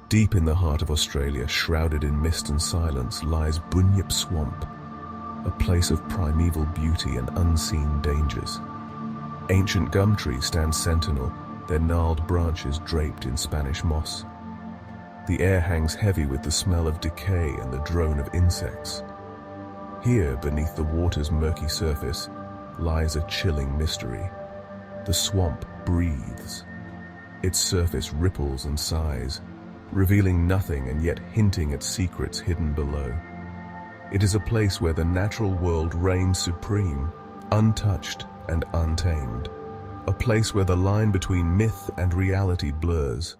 Deep in the heart of Australia, shrouded in mist and silence, lies Bunyip Swamp, a place of primeval beauty and unseen dangers. Ancient gum trees stand sentinel, their gnarled branches draped in Spanish moss. The air hangs heavy with the smell of decay and the drone of insects. Here, beneath the water's murky surface, lies a chilling mystery. The swamp breathes. Its surface ripples and sighs, revealing nothing and yet hinting at secrets hidden below. It is a place where the natural world reigns supreme, untouched and untamed. A place where the line between myth and reality blurs.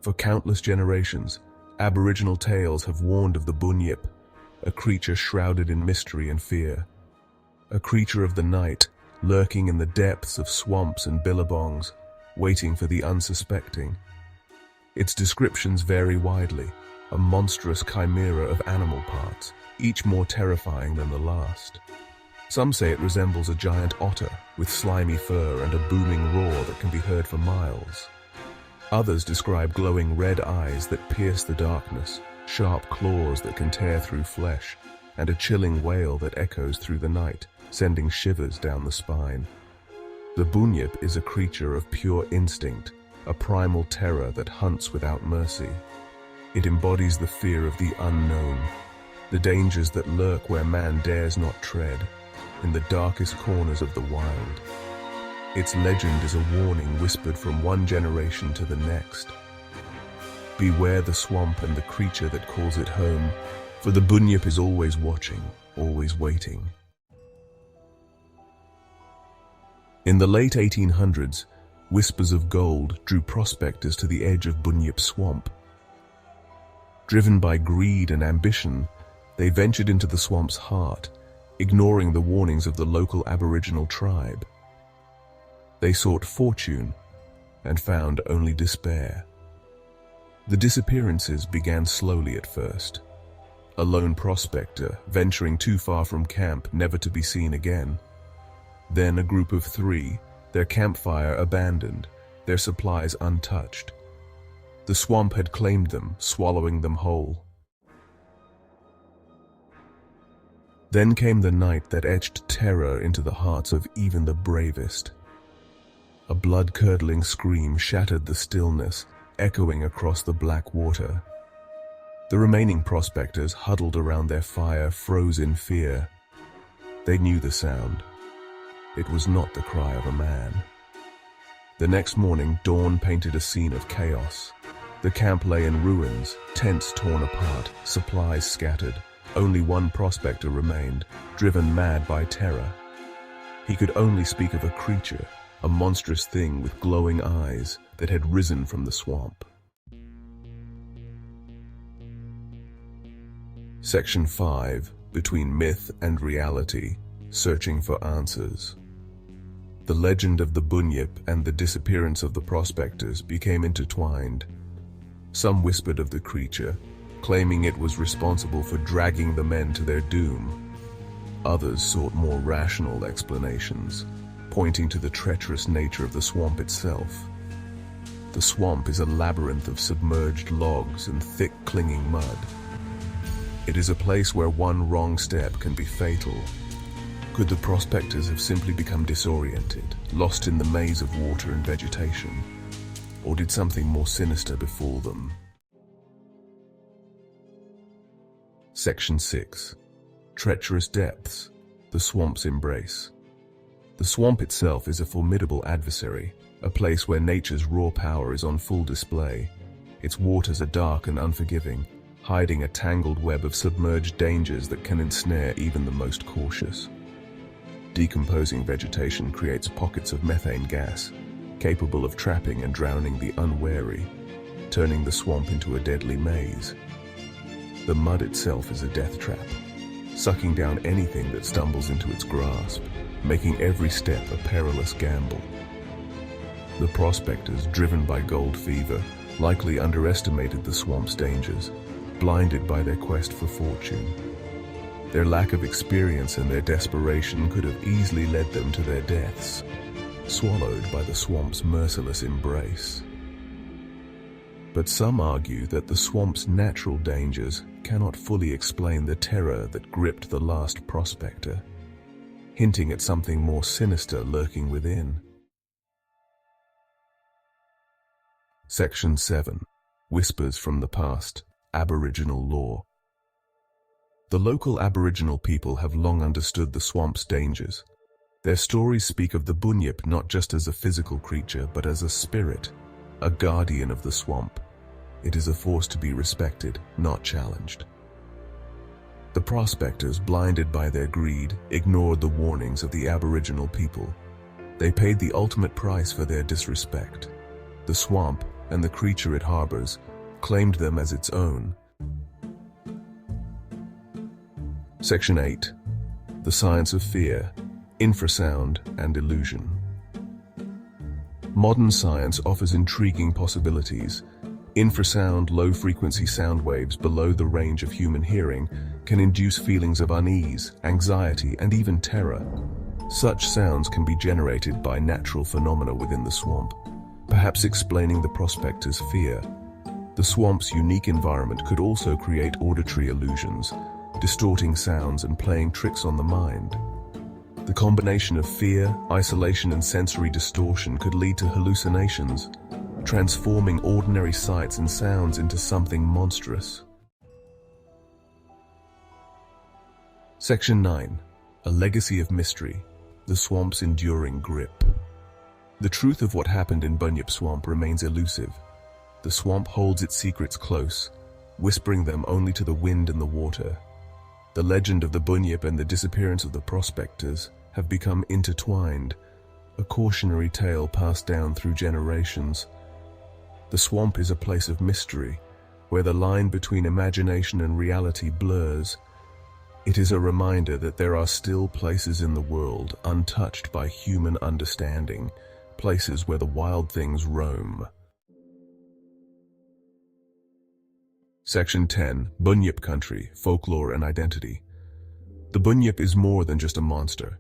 For countless generations, Aboriginal tales have warned of the Bunyip, a creature shrouded in mystery and fear. A creature of the night, lurking in the depths of swamps and billabongs, waiting for the unsuspecting. Its descriptions vary widely, a monstrous chimera of animal parts, each more terrifying than the last. Some say it resembles a giant otter, with slimy fur and a booming roar that can be heard for miles. Others describe glowing red eyes that pierce the darkness, sharp claws that can tear through flesh, and a chilling wail that echoes through the night, sending shivers down the spine. The Bunyip is a creature of pure instinct, a primal terror that hunts without mercy. It embodies the fear of the unknown, the dangers that lurk where man dares not tread, in the darkest corners of the wild. Its legend is a warning whispered from one generation to the next. Beware the swamp and the creature that calls it home, for the Bunyip is always watching, always waiting. In the late 1800s, whispers of gold drew prospectors to the edge of Bunyip Swamp. Driven by greed and ambition, they ventured into the swamp's heart, ignoring the warnings of the local Aboriginal tribe. They sought fortune and found only despair. The disappearances began slowly at first. A lone prospector venturing too far from camp, never to be seen again. Then a group of 3, their campfire abandoned, their supplies untouched. The swamp had claimed them, swallowing them whole. Then came the night that etched terror into the hearts of even the bravest. A blood-curdling scream shattered the stillness, echoing across the black water. The remaining prospectors huddled around their fire, froze in fear. They knew the sound. It was not the cry of a man. The next morning, dawn painted a scene of chaos. The camp lay in ruins, tents torn apart, supplies scattered. Only one prospector remained, driven mad by terror. He could only speak of a creature, a monstrous thing with glowing eyes that had risen from the swamp. Section 5. Between Myth and Reality, Searching for Answers. The legend of the Bunyip and the disappearance of the prospectors became intertwined. Some whispered of the creature, claiming it was responsible for dragging the men to their doom. Others sought more rational explanations, pointing to the treacherous nature of the swamp itself. The swamp is a labyrinth of submerged logs and thick clinging mud. It is a place where one wrong step can be fatal. Could the prospectors have simply become disoriented, lost in the maze of water and vegetation? Or did something more sinister befall them? Section 6. Treacherous Depths, the swamp's embrace. The swamp itself is a formidable adversary, a place where nature's raw power is on full display. Its waters are dark and unforgiving, hiding a tangled web of submerged dangers that can ensnare even the most cautious. Decomposing vegetation creates pockets of methane gas, capable of trapping and drowning the unwary, turning the swamp into a deadly maze. The mud itself is a death trap, sucking down anything that stumbles into its grasp, making every step a perilous gamble. The prospectors, driven by gold fever, likely underestimated the swamp's dangers, blinded by their quest for fortune. Their lack of experience and their desperation could have easily led them to their deaths, swallowed by the swamp's merciless embrace. But some argue that the swamp's natural dangers cannot fully explain the terror that gripped the last prospector, hinting at something more sinister lurking within. Section 7. Whispers from the Past, Aboriginal Lore. The local Aboriginal people have long understood the swamp's dangers. Their stories speak of the Bunyip not just as a physical creature, but as a spirit, a guardian of the swamp. It is a force to be respected, not challenged. The prospectors, blinded by their greed, ignored the warnings of the Aboriginal people. They paid the ultimate price for their disrespect. The swamp, and the creature it harbors, claimed them as its own. Section 8. The Science of Fear, Infrasound and Illusion. Modern science offers intriguing possibilities. Infrasound, low-frequency sound waves below the range of human hearing, can induce feelings of unease, anxiety, and even terror. Such sounds can be generated by natural phenomena within the swamp, perhaps explaining the prospector's fear. The swamp's unique environment could also create auditory illusions, distorting sounds and playing tricks on the mind. The combination of fear, isolation, and sensory distortion could lead to hallucinations, transforming ordinary sights and sounds into something monstrous. Section 9. A Legacy of Mystery, the swamp's enduring grip. The truth of what happened in Bunyip Swamp remains elusive. The swamp holds its secrets close, whispering them only to the wind and the water. The legend of the Bunyip and the disappearance of the prospectors have become intertwined, a cautionary tale passed down through generations. The swamp is a place of mystery, where the line between imagination and reality blurs. It is a reminder that there are still places in the world untouched by human understanding, places where the wild things roam. Section 10. Bunyip Country, Folklore and Identity. The Bunyip is more than just a monster.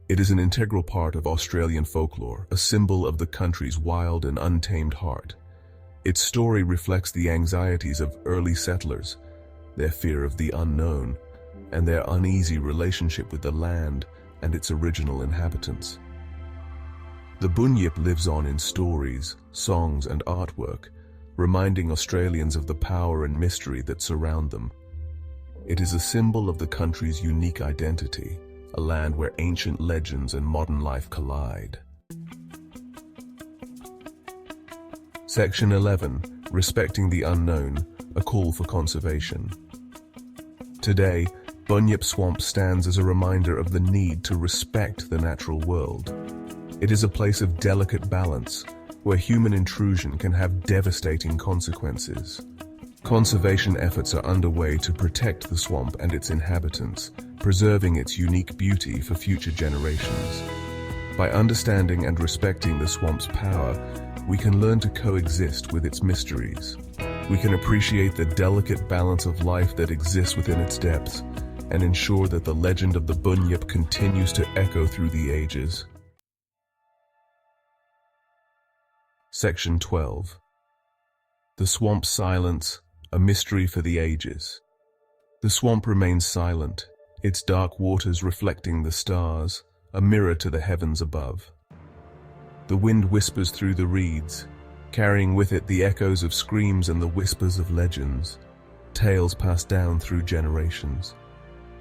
It is an integral part of Australian folklore, a symbol of the country's wild and untamed heart. Its story reflects the anxieties of early settlers, their fear of the unknown, and their uneasy relationship with the land and its original inhabitants. The Bunyip lives on in stories, songs, and artwork, reminding Australians of the power and mystery that surround them. It is a symbol of the country's unique identity, a land where ancient legends and modern life collide. Section 11. Respecting the Unknown, a Call for Conservation. Today, Bunyip Swamp stands as a reminder of the need to respect the natural world. It is a place of delicate balance, where human intrusion can have devastating consequences. Conservation efforts are underway to protect the swamp and its inhabitants, preserving its unique beauty for future generations. By understanding and respecting the swamp's power, we can learn to coexist with its mysteries. We can appreciate the delicate balance of life that exists within its depths, and ensure that the legend of the Bunyip continues to echo through the ages. Section 12. The Swamp's Silence, a Mystery for the Ages. The swamp remains silent, its dark waters reflecting the stars, a mirror to the heavens above. The wind whispers through the reeds, carrying with it the echoes of screams and the whispers of legends, tales passed down through generations.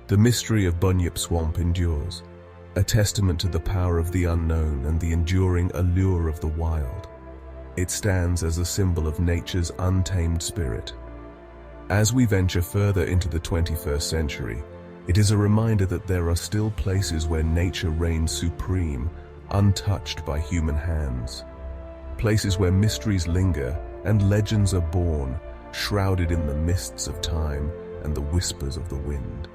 The mystery of Bunyip Swamp endures, a testament to the power of the unknown and the enduring allure of the wild. It stands as a symbol of nature's untamed spirit. As we venture further into the 21st century, it is a reminder that there are still places where nature reigns supreme, untouched by human hands. Places where mysteries linger and legends are born, shrouded in the mists of time and the whispers of the wind.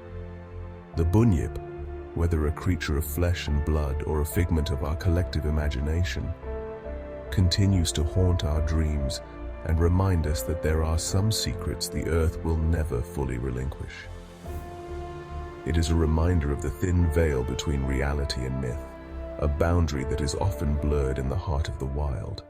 The Bunyip, whether a creature of flesh and blood or a figment of our collective imagination, continues to haunt our dreams and remind us that there are some secrets the earth will never fully relinquish. It is a reminder of the thin veil between reality and myth, a boundary that is often blurred in the heart of the wild.